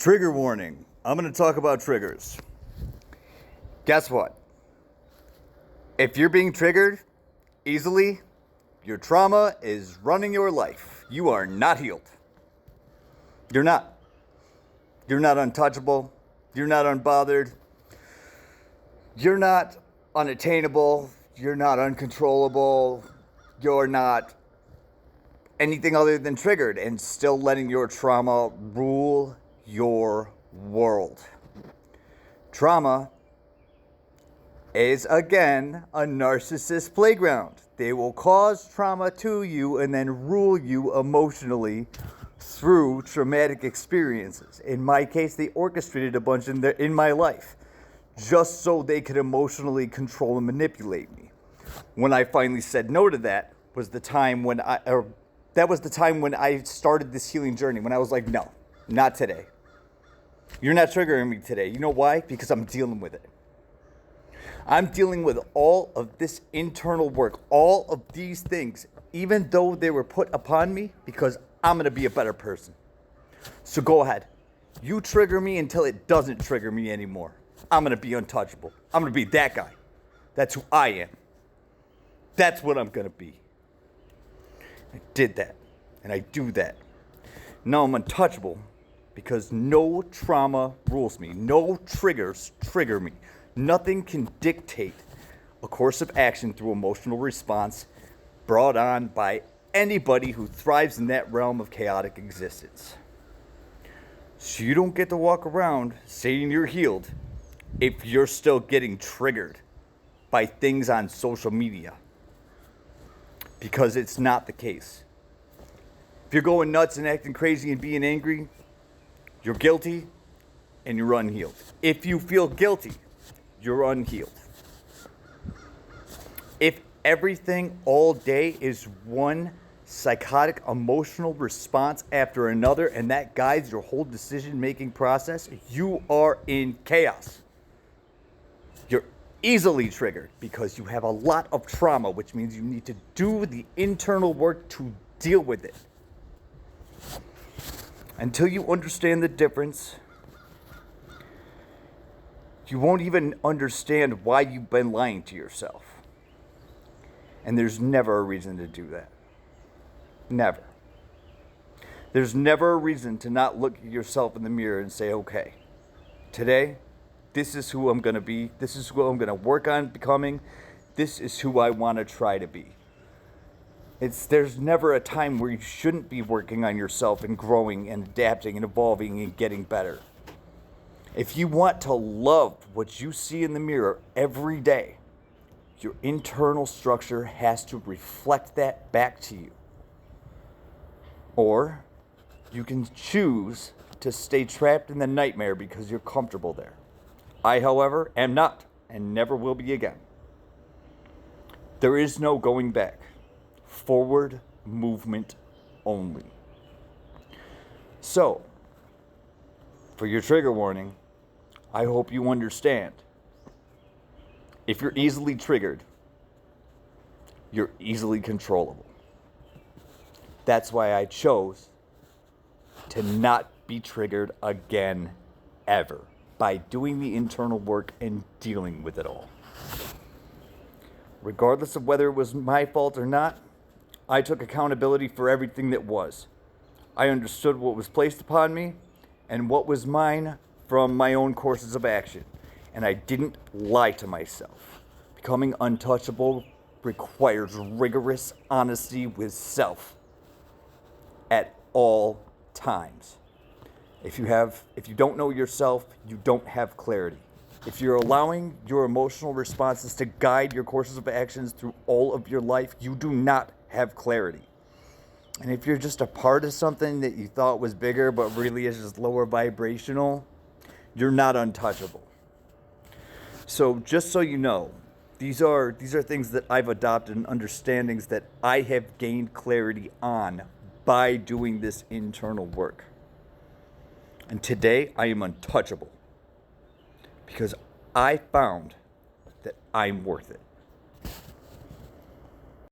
Trigger warning. I'm going to talk about triggers. Guess what? If you're being triggered easily, your trauma is running your life. You are not healed. You're not. You're not untouchable. You're not unbothered. You're not unattainable. You're not uncontrollable. You're not anything other than triggered and still letting your trauma rule your world. Trauma is, again, a narcissist playground. They will cause trauma to you and then rule you emotionally through traumatic experiences. In my case, they orchestrated a bunch in my life just so they could emotionally control and manipulate me. When I finally said no to that was the time when I started this healing journey, when I was like, no, not today. You're not triggering me today. You know why? Because I'm dealing with it. I'm dealing with all of this internal work, all of these things, even though they were put upon me, because I'm going to be a better person. So go ahead. You trigger me until it doesn't trigger me anymore. I'm going to be untouchable. I'm going to be that guy. That's who I am. That's what I'm going to be. I did that, and I do that. Now I'm untouchable because no trauma rules me. No triggers trigger me. Nothing can dictate a course of action through emotional response brought on by anybody who thrives in that realm of chaotic existence. So you don't get to walk around saying you're healed if you're still getting triggered by things on social media, because it's not the case. If you're going nuts and acting crazy and being angry, you're guilty and you're unhealed. If you feel guilty, you're unhealed. If everything all day is one psychotic emotional response after another and that guides your whole decision-making process, you are in chaos. You're easily triggered because you have a lot of trauma, which means you need to do the internal work to deal with it. Until you understand the difference, you won't even understand why you've been lying to yourself. And there's never a reason to do that. Never. There's never a reason to not look at yourself in the mirror and say, okay, today, this is who I'm going to be. This is who I'm going to work on becoming. This is who I want to try to be. There's never a time where you shouldn't be working on yourself and growing and adapting and evolving and getting better. If you want to love what you see in the mirror every day, your internal structure has to reflect that back to you. Or you can choose to stay trapped in the nightmare because you're comfortable there. I, however, am not and never will be again. There is no going back. Forward movement only. So, for your trigger warning, I hope you understand. If you're easily triggered, you're easily controllable. That's why I chose to not be triggered again, ever, by doing the internal work and dealing with it all. Regardless of whether it was my fault or not, I took accountability for everything that was. I understood what was placed upon me and what was mine from my own courses of action. And I didn't lie to myself. Becoming untouchable requires rigorous honesty with self at all times. If you don't know yourself, you don't have clarity. If you're allowing your emotional responses to guide your courses of actions through all of your life, you do not have clarity. And if you're just a part of something that you thought was bigger but really is just lower vibrational, you're not untouchable. So just so you know, these are things that I've adopted and understandings that I have gained clarity on by doing this internal work. And today I am untouchable because I found that I'm worth it.